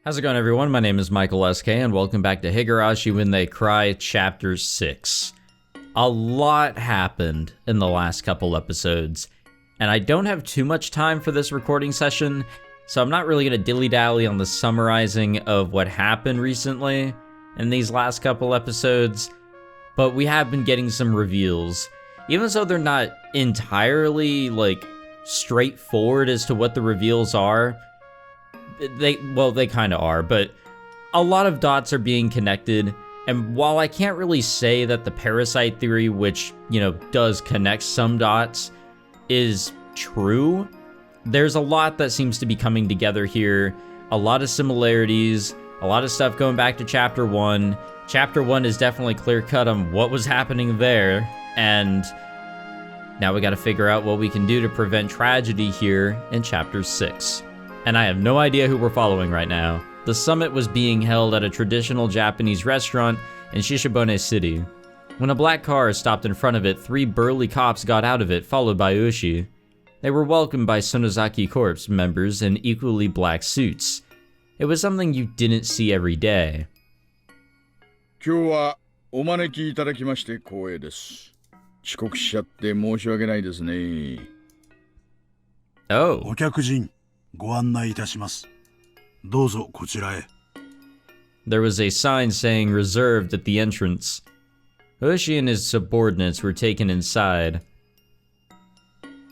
How's it going, everyone? My name is Michael SK, and welcome back to Higurashi When They Cry, Chapter 6. A lot happened in the last couple episodes, and I don't have too much time for this recording session, so I'm not really going to dilly-dally on the summarizing of what happened recently in these last couple episodes, but we have been getting some reveals. Even though they're not entirely, straightforward as to what the reveals are, they kind of are, but a lot of dots are being connected, and while I can't really say that the parasite theory, which, does connect some dots, is true, there's a lot that seems to be coming together here, a lot of similarities, a lot of stuff going back to Chapter 1. Chapter 1 is definitely clear-cut on what was happening there, and now we gotta figure out what we can do to prevent tragedy here in Chapter 6. And I have no idea who we're following right now. The summit was being held at a traditional Japanese restaurant in Shishibone City. When a black car stopped in front of it, 3 burly cops got out of it, followed by Ushi. They were welcomed by Sonozaki Corps members in equally black suits. It was something you didn't see every day. 今日はお招きいただきまして光栄です。遅刻しちゃって申し訳ないですね。Oh. お客人、ご案内いたします。どうぞこちらへ。There was a sign saying reserved at the entrance. Ushi and his subordinates were taken inside.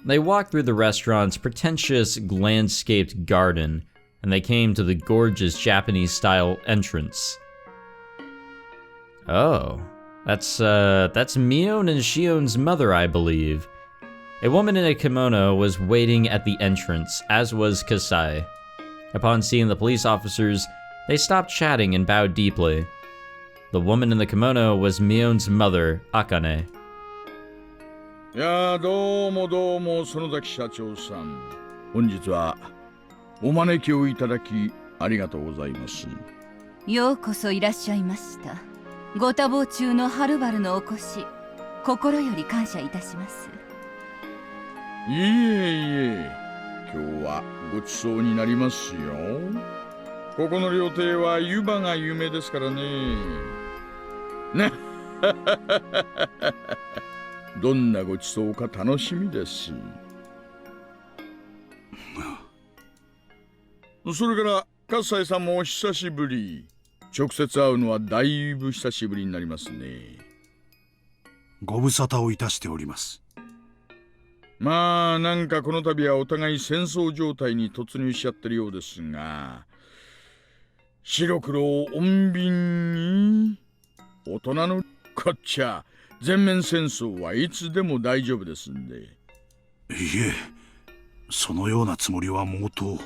They walked through the restaurant's pretentious, landscaped garden, and they came to the gorgeous Japanese-style entrance. Oh, that's Mion and Shion's mother, I believe. A woman in a kimono was waiting at the entrance, as was Kasai. Upon seeing the police officers, they stopped chatting and bowed deeply. The woman in the kimono was Mion's mother, Akane. いやーどうも園崎社長さん。本日はお招きをいただきありがとうございます。ようこそいらっしゃいました。ご多忙中のはるばるのお越し、心より感謝いたします。いえ、今日はごちそうになりますよ。ここの料亭は湯葉が有名ですからね。ねどんなごちそうか楽しみです。それから葛西さんもお久しぶり。直接会うのはだいぶ久しぶりになりますね。ご無沙汰をいたしております。まあなんかこの度はお互い戦争状態に突入しちゃってるようですが、白黒を穏便に大人のこっちゃ全面戦争はいつでも大丈夫ですんで。いえ、そのようなつもりは毛頭。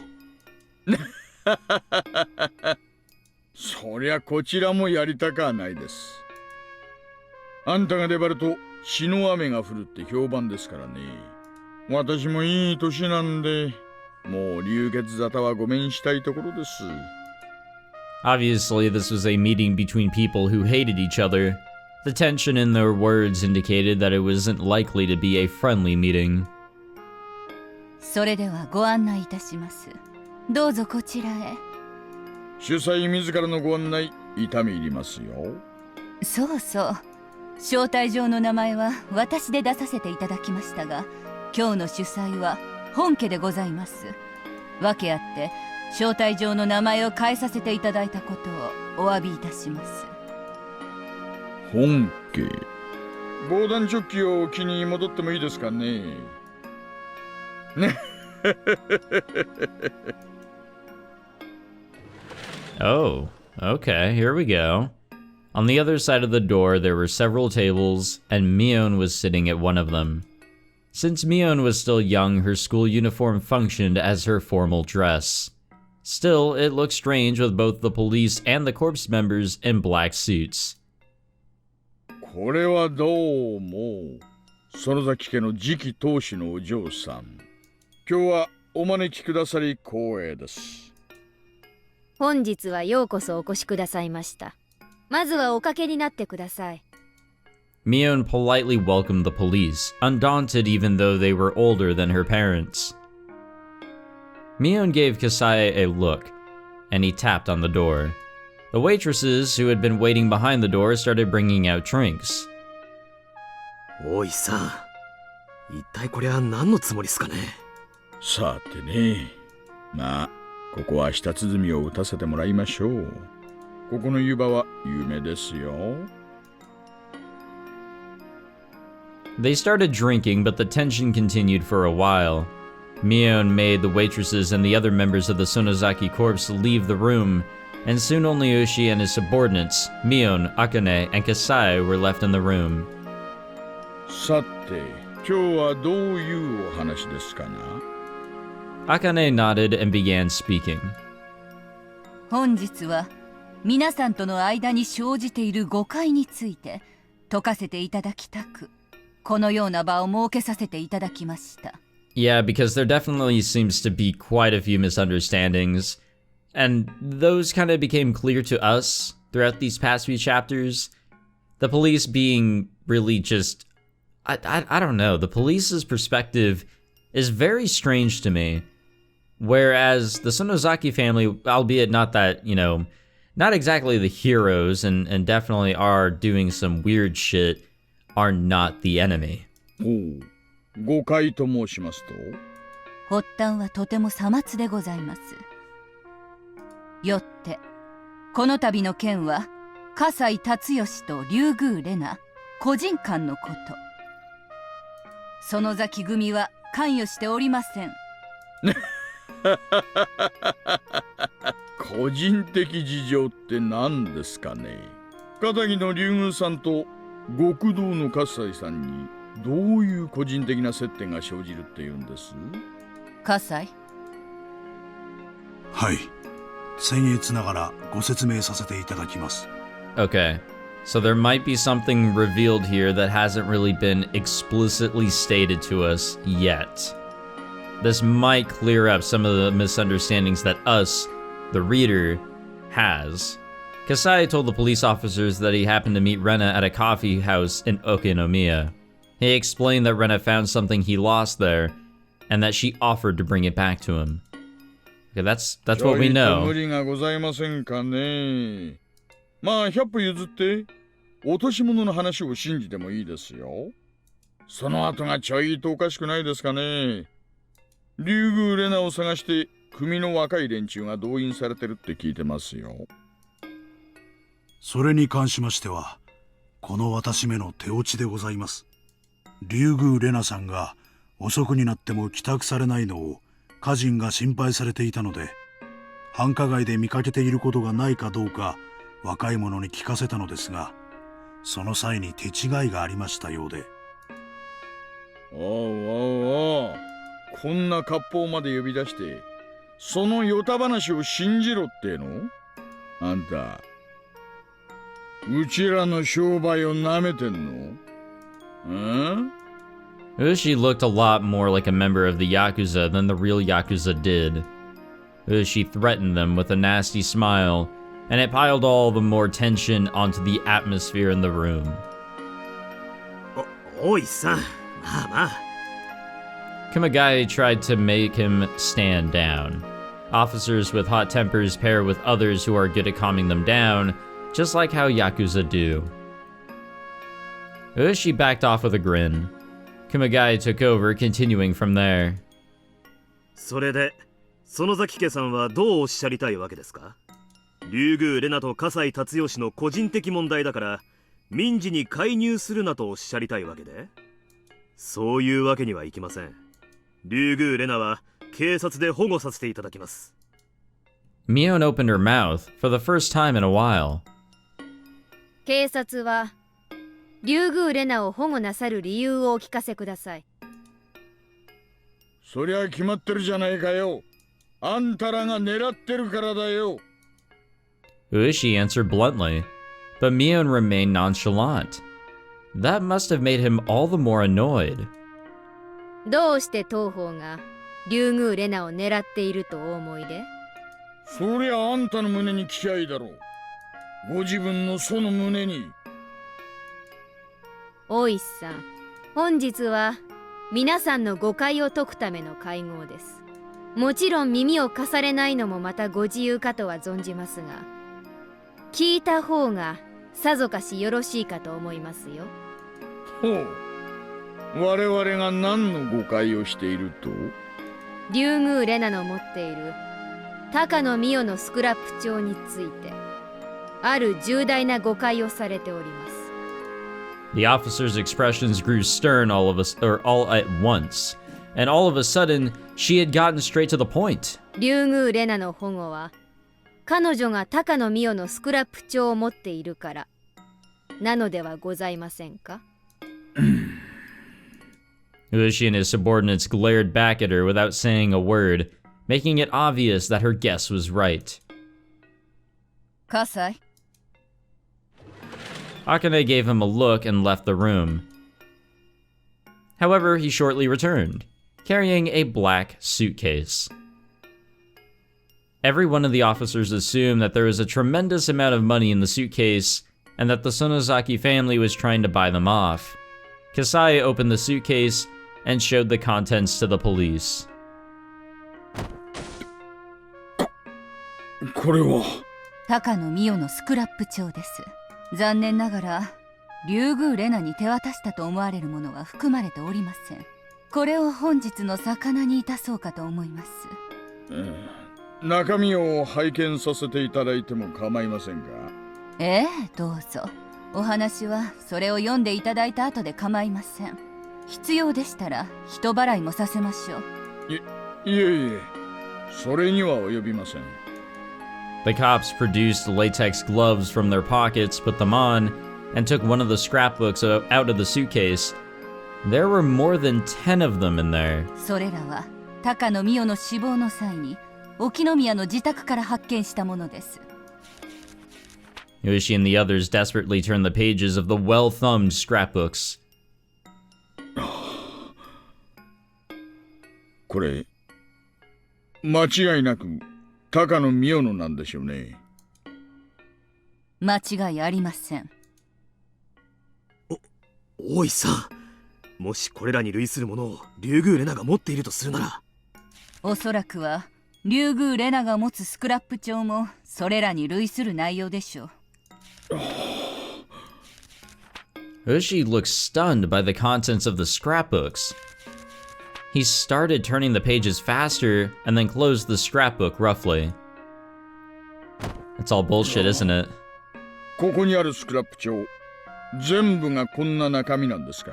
そりゃこちらもやりたかはないです。あんたが粘ると血の雨が降るって評判ですからね。私もいい年なんで、もう流血沙汰はごめんしたいところです。Obviously, this was a meeting between people who hated each other. The tension in their words indicated that it wasn't likely to be a friendly meeting. それではご案内いたします。どうぞこちらへ。主催自らのご案内、痛み入りますよ。そうそう。招待状の名前は私で出させていただきましたが、今日の主催は本家でございます。訳あって招待状の名前を変えさせていただいたことをお詫びいたします。本家。防弾チョッキを着に戻ってもいいですかね。ね。Oh, okay, here we go. On the other side of the door, there were several tables, and Mion was sitting at one of them. Since Mion was still young, her school uniform functioned as her formal dress. Still, it looked strange with both the police and the corps members in black suits. これはどうも、園崎家の次期当主のお嬢さん。今日はお招きくださり光栄です。本日はようこそお越しくださいました。まずはおかけになってください。Mion politely welcomed the police, undaunted even though they were older than her parents. Mion gave Kasai a look, and he tapped on the door. The waitresses who had been waiting behind the door started bringing out drinks. おいさん、一体こりゃ何のつもりっすかね。さてね。まあ、ここは舌鼓を打たせてもらいましょう。ここの湯葉は有名ですよ。They started drinking, but the tension continued for a while. Mion made the waitresses and the other members of the Sonozaki corps leave the room, and soon only Ushi and his subordinates, Mion, Akane, and Kasai were left in the room. さて、今日はどういうお話ですかな？ Akane nodded and began speaking. 本日は皆さんとの間に生じている誤解について解かせていただきたく、このような場を設けさせていただきました。Yeah, because there definitely seems to be quite a few misunderstandings, and those kind of became clear to us throughout these past few chapters. The police being really just, I don't know, the police's perspective is very strange to me. Whereas the Sonozaki family, albeit not that, you know, not exactly the heroes and definitely are doing some weird shit, are not the enemy. おう、誤解と申しますと？発端はとてもさまつでございます。よって、この度の件は、葛西辰義と龍宮玲奈、個人間のこと。園崎組は関与しておりません。個人的事情って何ですかね？片木の龍宮さんと極道の葛西さんにどういう個人的な接点が生じるっていうんです？葛西？はい。僭越ながらご説明させていただきます。Okay, so there might be something revealed here that hasn't really been explicitly stated to us yet. This might clear up some of the misunderstandings that us, the reader, has. Kasai told the police officers that he happened to meet Rena at a coffee house in Okinomiya. He explained that Rena found something he lost there, and that she offered to bring it back to him. Okay, that's what we 無 know. 理がございませんかね。まあ100歩譲って落とし物の話を信じてもいいですよ。その後がちょいとおかしくないですかね。龍宮玲奈を探して組の若い連中が動員されてるって聞いてますよ。それに関しましては、この私めの手落ちでございます。龍宮玲奈さんが遅くになっても帰宅されないのを家人が心配されていたので、繁華街で見かけていることがないかどうか若い者に聞かせたのですが、その際に手違いがありましたようで。おうおうおう、こんな割烹まで呼び出してそのヨタ話を信じろっての？あんたうちらの商売をなめてんの？ Ushi looked a lot more like a member of the Yakuza than the real Yakuza did. Ushi threatened them with a nasty smile, and it piled all the more tension onto the atmosphere in the room. おいさん、まあまあ。Kumagai tried to make him stand down. Officers with hot tempers pair with others who are good at calming them down, just like how Yakuza do. Ushi backed off with a grin. Kumagai took over, continuing from there. それで、園崎家さんはどうおっしゃりたいわけですか？龍宮玲奈と葛西辰義の個人的問題だから、民事に介入するなとおっしゃりたいわけで？そういうわけにはいきません。龍宮玲奈は警察で保護させていただきます。Mion opened her mouth for the first time in a while. 警察は龍宮玲奈を保護なさる理由をお聞かせください。そりゃ決まってるじゃないかよ。あんたらが狙ってるからだよ。Ushi answered bluntly, but Mion remained nonchalant. That must have made him all the more annoyed. どうして当方が龍宮玲奈を狙っているとお思いで？そりゃあんたの胸に聞きゃいいだろう。ご自分のその胸に。おいさん、本日は皆さんの誤解を解くための会合です。もちろん耳を貸されないのもまたご自由かとは存じますが、聞いた方がさぞかしよろしいかと思いますよ。ほう。我々が何の誤解をしていると？竜宮レナの持っている高野美代のスクラップ帳について、ある重大な誤解をされております。The officer's expressions grew stern all at once, and all of a sudden, she had gotten straight to the point. 竜宮レナの保護は、彼女が高野美代のスクラップ帳を持っているからなのではございませんか？ Higurashi and his subordinates glared back at her without saying a word, making it obvious that her guess was right. 葛西 Akane gave him a look and left the room. However, he shortly returned, carrying a black suitcase. Every one of the officers assumed that there was a tremendous amount of money in the suitcase and that the Sonozaki family was trying to buy them off. Kasai opened the suitcase and showed the contents to the police. これは高野美代のスクラップ帳です。残念ながら竜宮レナに手渡したと思われるものは含まれておりません。これを本日の魚に致そうかと思います。中身を拝見させていただいても構いませんか？ええ、どうぞ。お話はそれを読んでいただいた後で構いません。必要でしたら人払いもさせましょう。いえいえ、それには及びません。The cops produced latex gloves from their pockets, put them on, and took one of the scrapbooks out of the suitcase. There were more than 10 of them in there. それらは高野美代の死亡の際に沖宮の自宅から発見したものです。Higurashi and the others desperately turned the pages of the well-thumbed scrapbooks. これ、間違いなく高野美代のなんでしょうね。間違いありません。おいさん、もしこれらに類するものを竜宮レナが持っているとするなら、おそらくは竜宮レナが持つスクラップ帳もそれらに類する内容でしょう。Higurashi looked stunned by the contents of the scrapbooks. He started turning the pages faster and then closed the scrapbook roughly. That's all bullshit, isn't it? ここにあるスクラップ帳、全部がこんな中身なんですか？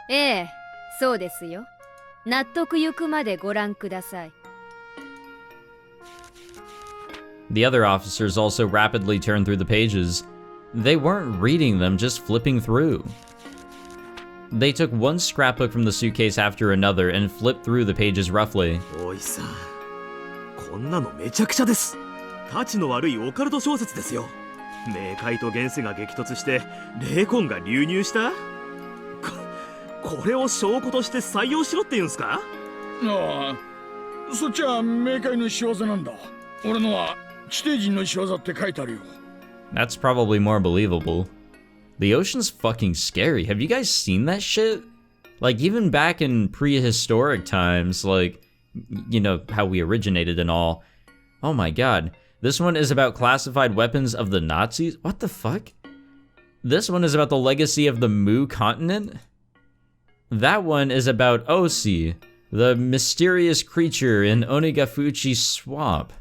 ええ、そうですよ。納得ゆくまでご覧ください。The other officers also rapidly turned through the pages. They weren't reading them, just flipping through. They took one scrapbook from the suitcase after another and flipped through the pages roughly. おいさん、こんなのめちゃくちゃです。たちの悪いオカルト小説ですよ。冥界と現世が激突して霊魂が流入した。これを証拠として採用しろって言うんすか？ああ、そっちは冥界の仕業なんだ。俺のは地底人の仕業って書いてあるよ。That's probably more believable. The ocean's fucking scary. Have you guys seen that shit? Like, even back in prehistoric times, like, you know, how we originated and all. Oh my god. This one is about classified weapons of the Nazis? What the fuck? This one is about the legacy of the Mu continent? That one is about Osi, the mysterious creature in Onigafuchi swamp.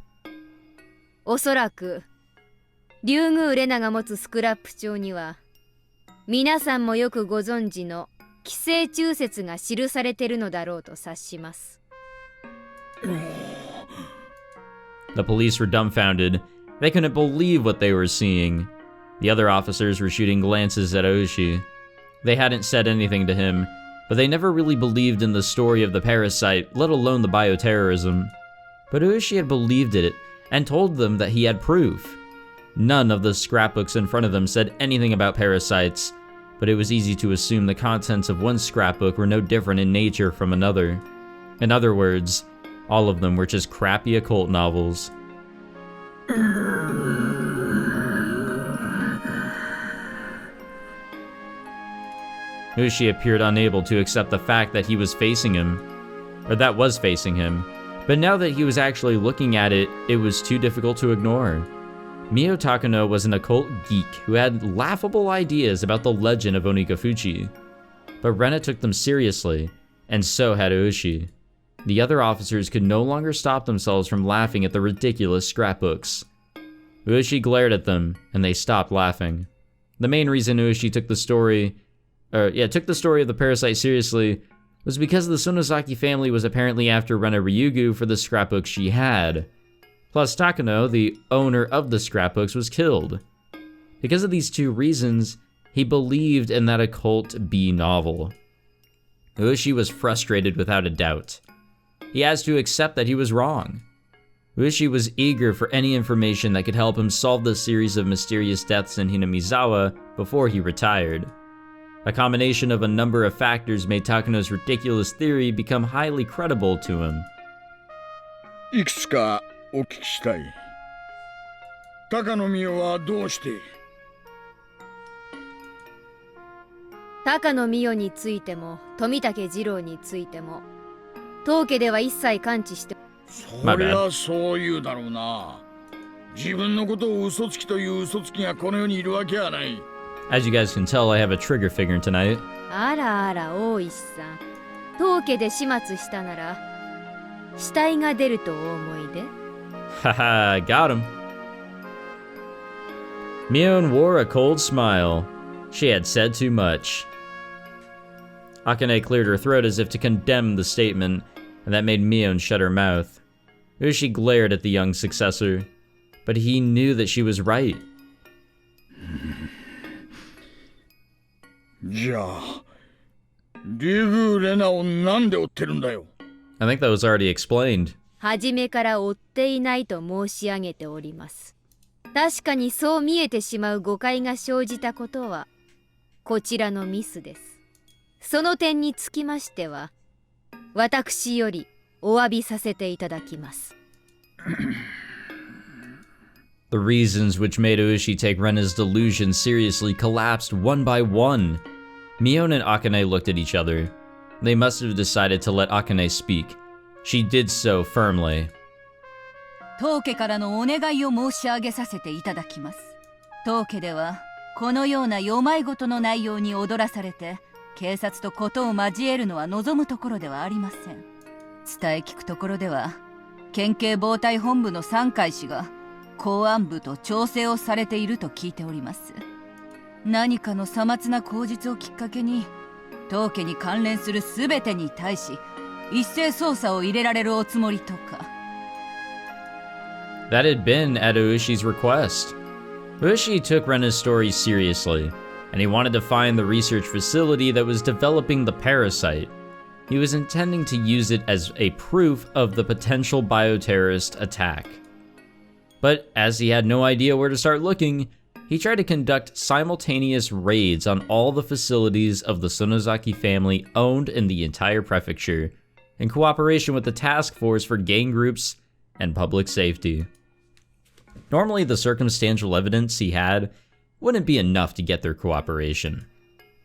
おそらく竜宮レナが持つスクラップ帳には皆さんもよくご存知の寄生虫説が記されているのだろうと察します。The police were dumbfounded. They couldn't believe what they were seeing. The other officers were shooting glances at Oshi. They hadn't said anything to him, but they never really believed in the story of the parasite, let alone the bioterrorism. But Oshi had believed it and told them that he had proof. None of the scrapbooks in front of them said anything about parasites, but it was easy to assume the contents of one scrapbook were no different in nature from another. In other words, all of them were just crappy occult novels. Ushi appeared unable to accept the fact that he was facing him. or that was facing him, but now that he was actually looking at it, it was too difficult to ignore. Mio Takano was an occult geek who had laughable ideas about the legend of Onikafuchi. But Rena took them seriously, and so had Ueshi. The other officers could no longer stop themselves from laughing at the ridiculous scrapbooks. Ueshi glared at them, and they stopped laughing. The main reason Ueshi took the story of the parasite seriously was because the Sonozaki family was apparently after Rena Ryugu for the scrapbooks she had. Plus, Takano, the owner of the scrapbooks, was killed. Because of these two reasons, he believed in that occult B novel. Ueshi was frustrated without a doubt. He has to accept that he was wrong. Ueshi was eager for any information that could help him solve the series of mysterious deaths in Hinamizawa before he retired. A combination of a number of factors made Takano's ridiculous theory become highly credible to him. いくつかお聞きしたい。高野美代はどうして？高野美代についても富武二郎についても当家では一切関知して。そりゃそう言うだろうな。自分のことを嘘つきという嘘つきがこの世にいるわけはない。As you guys can tell, I have a trigger figure tonight. あらあら大石さん、当家で始末したなら死体が出るとお思いで。Haha, got him. Mion wore a cold smile. She had said too much. Akane cleared her throat as if to condemn the statement, and that made Mion shut her mouth. Ueshi glared at the young successor, but he knew that she was right. じゃあ、竜宮レナをなんで追ってるんだよ。I think that was already explained. 初めから追っていないと申し上げております。確かにそう見えてしまう誤解が生じたことはこちらのミスです。その点につきましては私よりお詫びさせていただきます。The reasons which made Ueshi take Rena's delusion seriously collapsed one by one. Mion and Akane looked at each other. They must have decided to let Akane speak. She did so firmly. 当家からのお願いを申し上げさせていただきます。当家ではこのような世まいごとの内容に踊らされて警察と事を交えるのは望むところではありません。伝え聞くところでは県警防対本部の三海氏が公安部と調整をされていると聞いております。何かのさまつな口実をきっかけに当家に関連するすべてに対し一斉捜査を入れられるおつもりとか。That had been at Ueshi's request. Ueshi took Rena's story seriously, and he wanted to find the research facility that was developing the parasite. He was intending to use it as a proof of the potential bioterrorist attack. But as he had no idea where to start looking, he tried to conduct simultaneous raids on all the facilities of the Sonozaki family owned in the entire prefecture, in cooperation with the task force for gang groups and public safety. Normally, the circumstantial evidence he had wouldn't be enough to get their cooperation.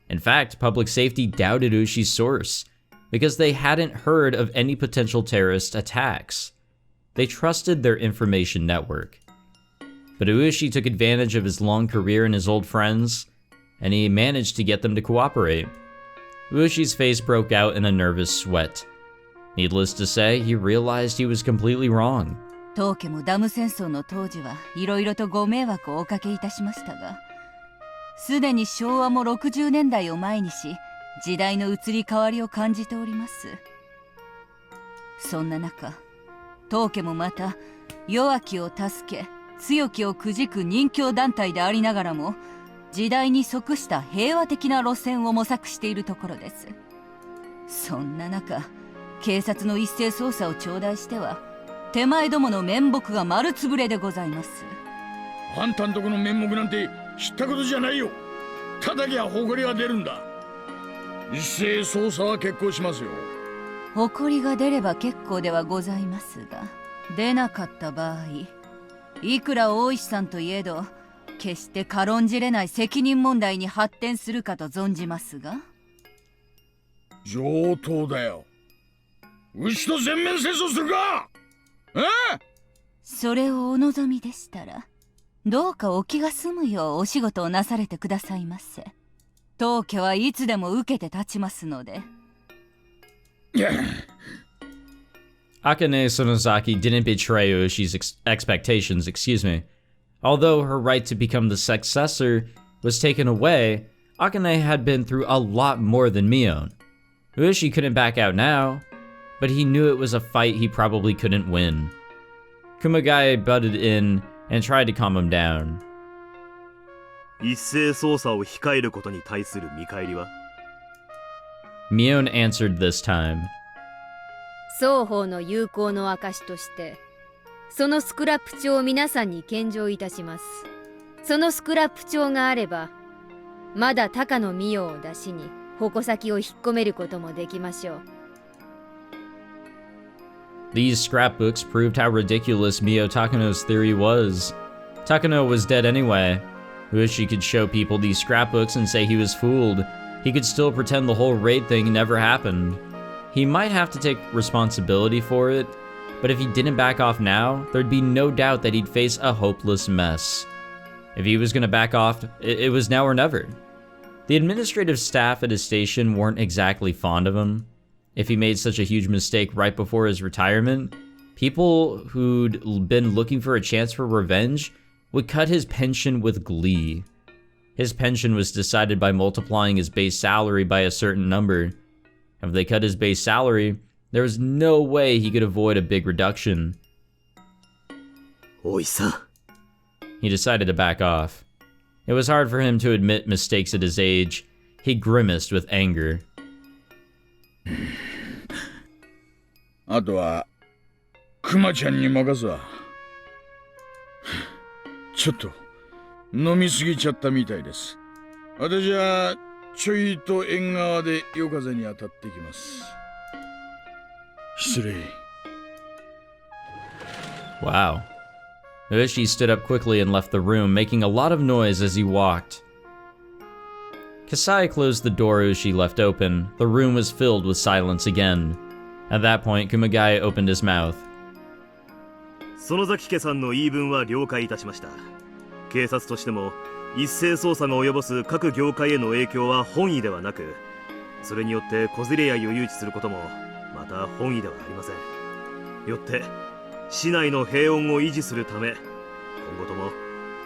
In fact, public safety doubted Ueshi's source, because they hadn't heard of any potential terrorist attacks. They trusted their information network. But Ueshi took advantage of his long career and his old friends, and he managed to get them to cooperate. Ueshi's face broke out in a nervous sweat. Needless to say, he realized he was completely wrong. 当家もダム戦争の当時はいろいろとご迷惑をおかけいたしましたが、すでに昭和も60年代を前にし、時代の移り変わりを感じております。そんな中、当家もまた弱きを助け、強きをくじく任教団体でありながらも、時代に即した平和的な路線を模索しているところです。そんな中、警察の一斉捜査を頂戴しては、手前どもの面目が丸つぶれでございます。あんたんとこの面目なんて知ったことじゃないよ。叩きゃ誇りが出るんだ。一斉捜査は決行しますよ。誇りが出れば結構ではございますが、出なかった場合、いくら大石さんといえど決して軽んじれない責任問題に発展するかと存じますが。上等だよ。牛と全面戦争するか。それをお望みでしたら、どうかお気が済むようお仕事をなされてくださいませ。当家はいつでも受けて立ちますので。Akane Sonozaki didn't betray Ueshi's expectations, Although her right to become the successor was taken away, Akane had been through a lot more than Mion. Ueshi couldn't back out now, but he knew it was a fight he probably couldn't win. Kumagai butted in and tried to calm him down. 一斉捜査を控えることに対する見返りは？ Mion answered this time. 双方の友好の証として、そのスクラップ帳を皆さんに献上いたします。そのスクラップ帳があれば、まだ高野美代を出しに矛先を引っ込めることもできましょう。These scrapbooks proved how ridiculous Mio Takano's theory was. Takano was dead anyway. Ueshi could show people these scrapbooks and say he was fooled. He could still pretend the whole raid thing never happened. He might have to take responsibility for it, but if he didn't back off now, there'd be no doubt that he'd face a hopeless mess. If he was gonna back off, it was now or never. The administrative staff at his station weren't exactly fond of him. If he made such a huge mistake right before his retirement, people who'd been looking for a chance for revenge would cut his pension with glee. His pension was decided by multiplying his base salary by a certain number. If they cut his base salary, there was no way he could avoid a big reduction. おいさん。 He decided to back off. It was hard for him to admit mistakes at his age. He grimaced with anger. あとはクマちゃんに任すわ。ちょっと飲みすぎちゃったみたいです。私はちょいと縁側で夜風に当たってきます。失礼。Wow. Ueshi stood up quickly and left the room, making a lot of noise as he walked. Kasai closed the door Ueshi left open. The room was filled with silence again. At that point, Kumagai opened his mouth. 園崎家さんの言い分は了解いたしました。警察としても一斉捜査が及ぼす各業界への影響は本意ではなく、それによって小競り合いを誘致することもまた本意ではありません。よって市内の平穏を維持するため、今後とも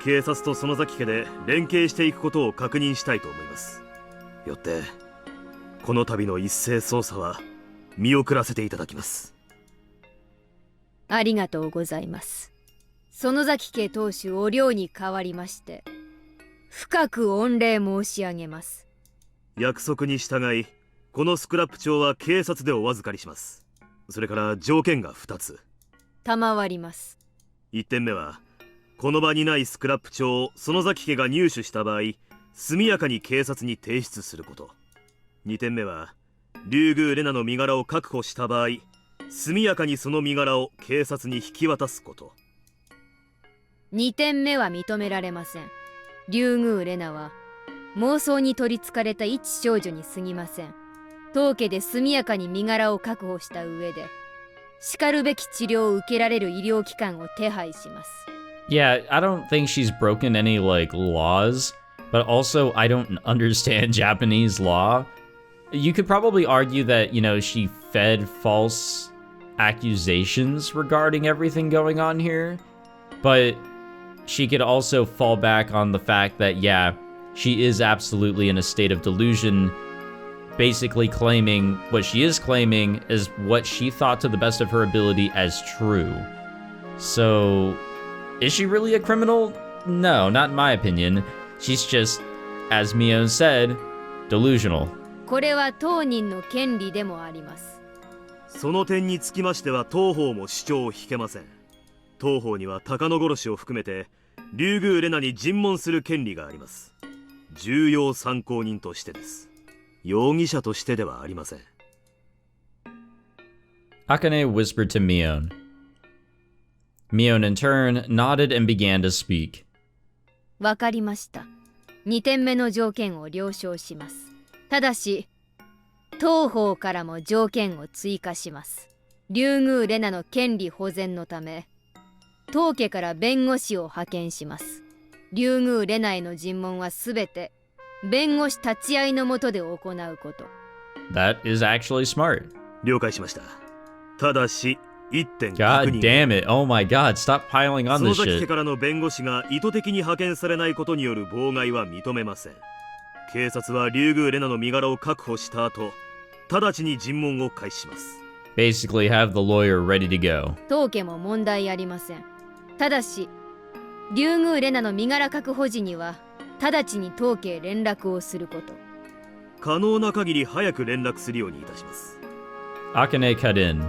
警察と園崎家で連携していくことを確認したいと思います。よってこの度の一斉捜査は見送らせていただきます。ありがとうございます。園崎家当主お領に代わりまして深く御礼申し上げます。約束に従い、このスクラップ帳は警察でお預かりします。それから条件が2つ。賜ります。1点目は、この場にないスクラップ帳を園崎家が入手した場合、速やかに警察に提出すること。2点目は、竜宮レナの身柄を確保した場合、速やかにその身柄を警察に引き渡すこと。2点目は認められません。竜宮レナは妄想に取りつかれた一少女に過ぎません。当家で速やかに身柄を確保した上で、しかるべき治療を受けられる医療機関を手配します。Yeah, I don't think she's broken any, laws, but also I don't understand Japanese law. You could probably argue that, she fed false accusations regarding everything going on here, but she could also fall back on the fact that, yeah, she is absolutely in a state of delusion, basically claiming what she is claiming is what she thought to the best of her ability as true. So, is she really a criminal? No, not in my opinion. She's just, as Mio said, delusional. これは当人の権利でもあります。その点につきましては当方も主張を引けません。当方には高野殺しを含めて竜宮レナに尋問する権利があります。重要参考人としてです。容疑者としてではありません。Akane whispered to Mion. Mion in turn nodded and began to speak. わかりました。2点目の条件を了承します。ただし当方からも条件を追加します。竜宮レナの権利保全のため当家から弁護士を派遣します。竜宮レナへの尋問はすべて弁護士立ち会いのもとで行うこと。 That is actually smart. 了解しました。ただし一点確 God 認。 damn it. Oh my god, stop piling on 園 this 崎家 shit. からの弁護士が意図的に派遣されないことによる妨害は認めません。警察は竜宮レナの身柄を確保した後、直ちに尋問を開始します。Basically, have the lawyer ready to go. 当家も問題ありません。ただし竜宮レナの身柄確保時には直ちに当家へ連絡をすること。可能な限り早く連絡するようにいたします。 Akane cut in.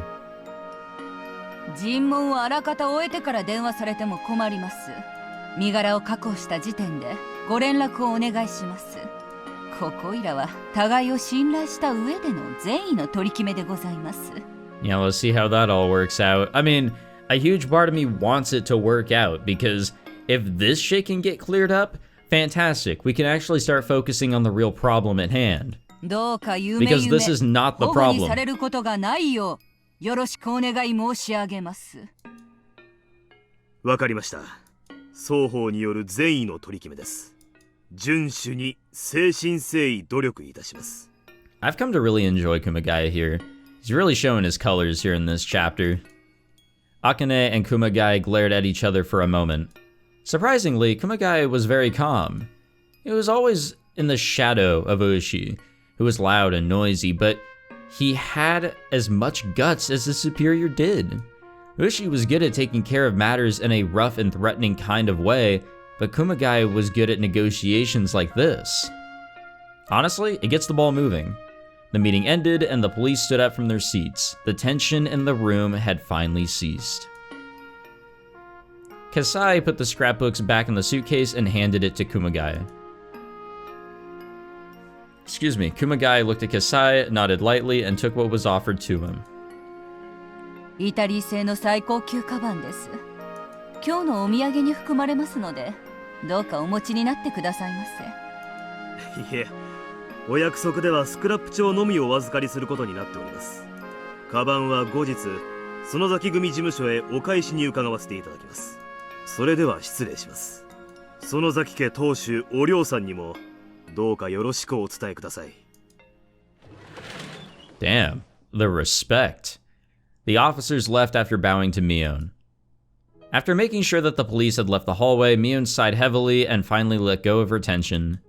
尋問をあらかた終えてから電話されても困ります。身柄を確保した時点でご連絡をお願いします。ここいらは互いを信頼した上での善意の取り決めでございます。Yeah, let's see how that all works out. I mean, a huge part of me wants it to work out because if this shit can get cleared up, fantastic. We can actually start focusing on the real problem at hand. どうか夢 Because this is not the 保護に problem. されることがないようよろしくお願い申し上げます。わかりました。双方による善意の取り決めです。遵守に誠心誠意努力いたします。 I've come to really enjoy Kumagaya here. He's really showing his colors here in this chapter. Akane and Kumagaya glared at each other for a moment. Surprisingly, Kumagaya was very calm. He was always in the shadow of Ueshi, who was loud and noisy, but he had as much guts as his superior did. Ueshi was good at taking care of matters in a rough and threatening kind of way, but Kumagaya was good at negotiations like this. Honestly, it gets the ball moving. The meeting ended and the police stood up from their seats. The tension in the room had finally ceased. Kasai put the scrapbooks back in the suitcase and handed it to Kumagaya. Excuse me, Kumagaya looked at Kasai, nodded lightly, and took what was offered to him. イタリー製の最高級カバンです。今日のお土産に含まれますので、どうかお持ちになってくださいませ。いえ、お約束ではスクラップ帳のみをお預かりすることになっております。カバンは後日、園崎組事務所へお返しに伺わせていただきます。それでは失礼します。園崎家当主お涼さんにもどうかよろしくお伝えください。Damn, the respect. The officers left after bowing to Mion. After making sure that the police had left the hallway, Mion sighed heavily and finally let go of her tension.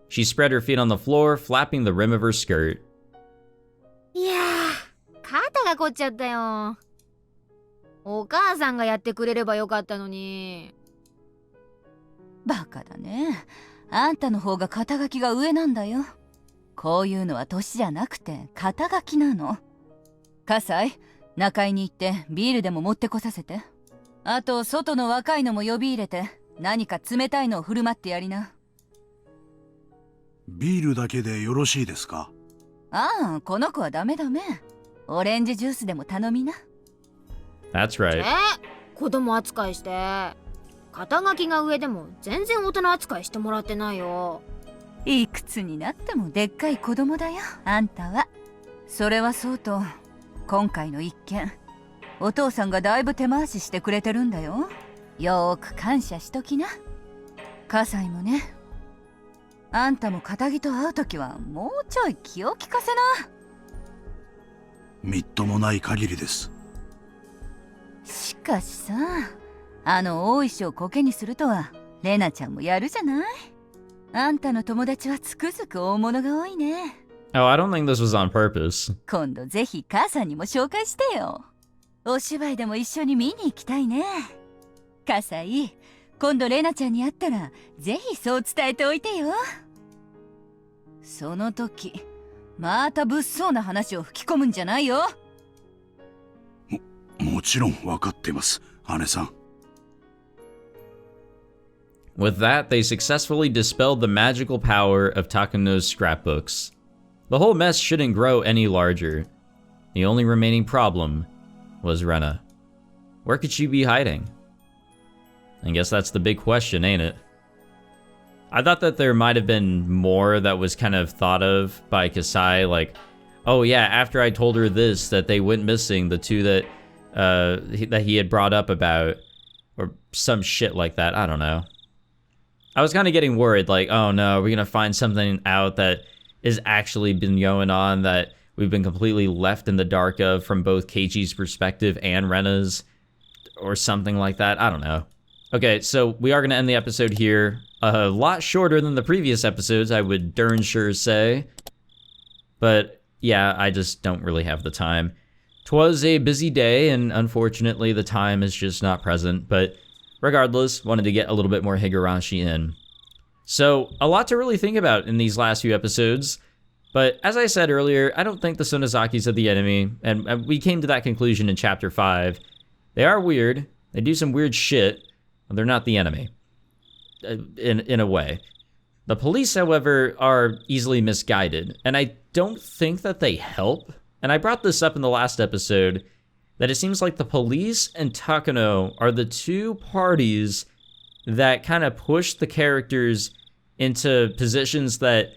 She spread her feet on the floor, flapping the rim of her skirt. いやー、肩が凝っちゃったよ。お母さんがやってくれればよかったのに。バカだね。あんたの方が肩書きが上なんだよ。こういうのは年じゃなくて肩書きなの。葛西、中井に行ってビールでも持ってこさせて。あと外の若いのも呼び入れて何か冷たいのを振る舞ってやりな。ビールだけでよろしいですか？ああ、この子はダメダメ。オレンジジュースでも頼みな。That's right. 子供扱いして。肩書きが上でも全然大人扱いしてもらってないよ。いくつになってもでっかい子供だよ、あんたは。それはそうと、今回の一件、お父さんがだいぶ手回ししてくれてるんだよ。よーく感謝しときな。葛西もね。あんたも肩着と会うときはもうちょい気を利かせな。みっともない限りです。しかしさ、あの大石をコケにするとはレナちゃんもやるじゃない。あんたの友達はつくづく大物が多いね。Oh, I don't think this was on purpose. 今度ぜひ母さんにも紹介してよ。お芝居でも一緒に見に行きたいね。葛西、今度レナちゃんに会ったらぜひそう伝えておいてよ。その時また物騒な話を吹き込むんじゃないよ。もちろん分かってます、姉さん。With that, they successfully dispelled the magical power of Takano's scrapbooks. The whole mess shouldn't grow any larger. The only remaining problem was Rena. Where could she be hiding? I guess that's the big question, ain't it? I thought that there might have been more that was kind of thought of by Kasai, like, Oh yeah, after I told her this, that they went missing, the two that he had brought up about, or some shit like that, I don't know. I was kind of getting worried, like, oh no, we're gonna find something out that has actually been going on that we've been completely left in the dark of from both Keiichi's perspective and Rena's, or something like that, I don't know. Okay, so we are gonna end the episode here. A lot shorter than the previous episodes, I would darn sure say. But yeah, I just don't really have the time. 'Twas a busy day, and unfortunately the time is just not present, but regardless, wanted to get a little bit more Higurashi in. So, a lot to really think about in these last few episodes, but as I said earlier, I don't think the Sonozakis are the enemy, and we came to that conclusion in Chapter 5. They are weird, they do some weird shit, but they're not the enemy. In a way. The police, however, are easily misguided, and I don't think that they help. And I brought this up in the last episode, that it seems like the police and Takano are the two parties that kind of push the characters into positions that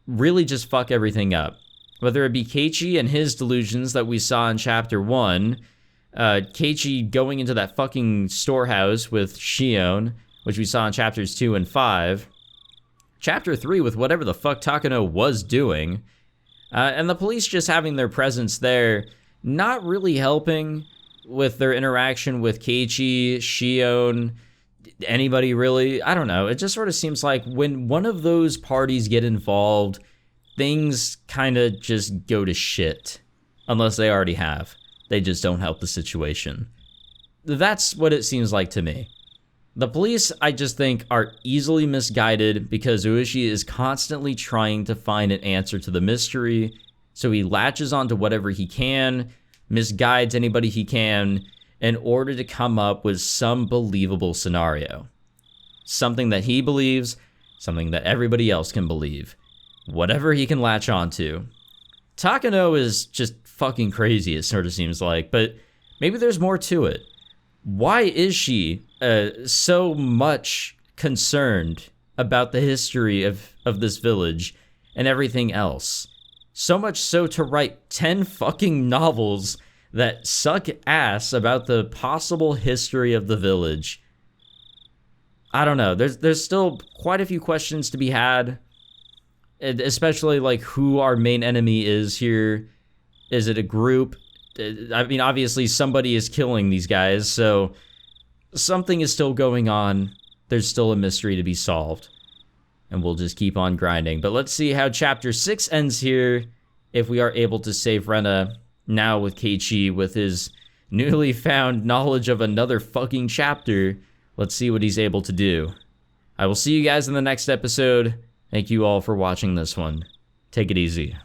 really just fuck everything up. Whether it be Keiichi and his delusions that we saw in Chapter 1, Keiichi going into that fucking storehouse with Shion, which we saw in Chapters 2 and 5, Chapter 3 with whatever the fuck Takano was doing, and the police just having their presence there, not really helping with their interaction with Keiichi, Shion, anybody really. I don't know. It just sort of seems like when one of those parties get involved, things kind of just go to shit. Unless they already have. They just don't help the situation. That's what it seems like to me. The police, I just think, are easily misguided because Ueshi is constantly trying to find an answer to the mystery, so he latches onto whatever he can, misguides anybody he can, in order to come up with some believable scenario. Something that he believes, something that everybody else can believe. Whatever he can latch onto. Takano is just fucking crazy, it sort of seems like, but maybe there's more to it. Why is she so much concerned about the history of this village and everything else? So much so to write 10 fucking novels that suck ass about the possible history of the village. I don't know. There's still quite a few questions to be had, especially like who our main enemy is here. Is it a group? I mean, obviously somebody is killing these guys, so something is still going on. There's still a mystery to be solved, and we'll just keep on grinding. But let's see how Chapter 6 ends here, if we are able to save Rena now with Keiichi, with his newly found knowledge of another fucking chapter. Let's see what he's able to do. I will see you guys in the next episode. Thank you all for watching this one. Take it easy.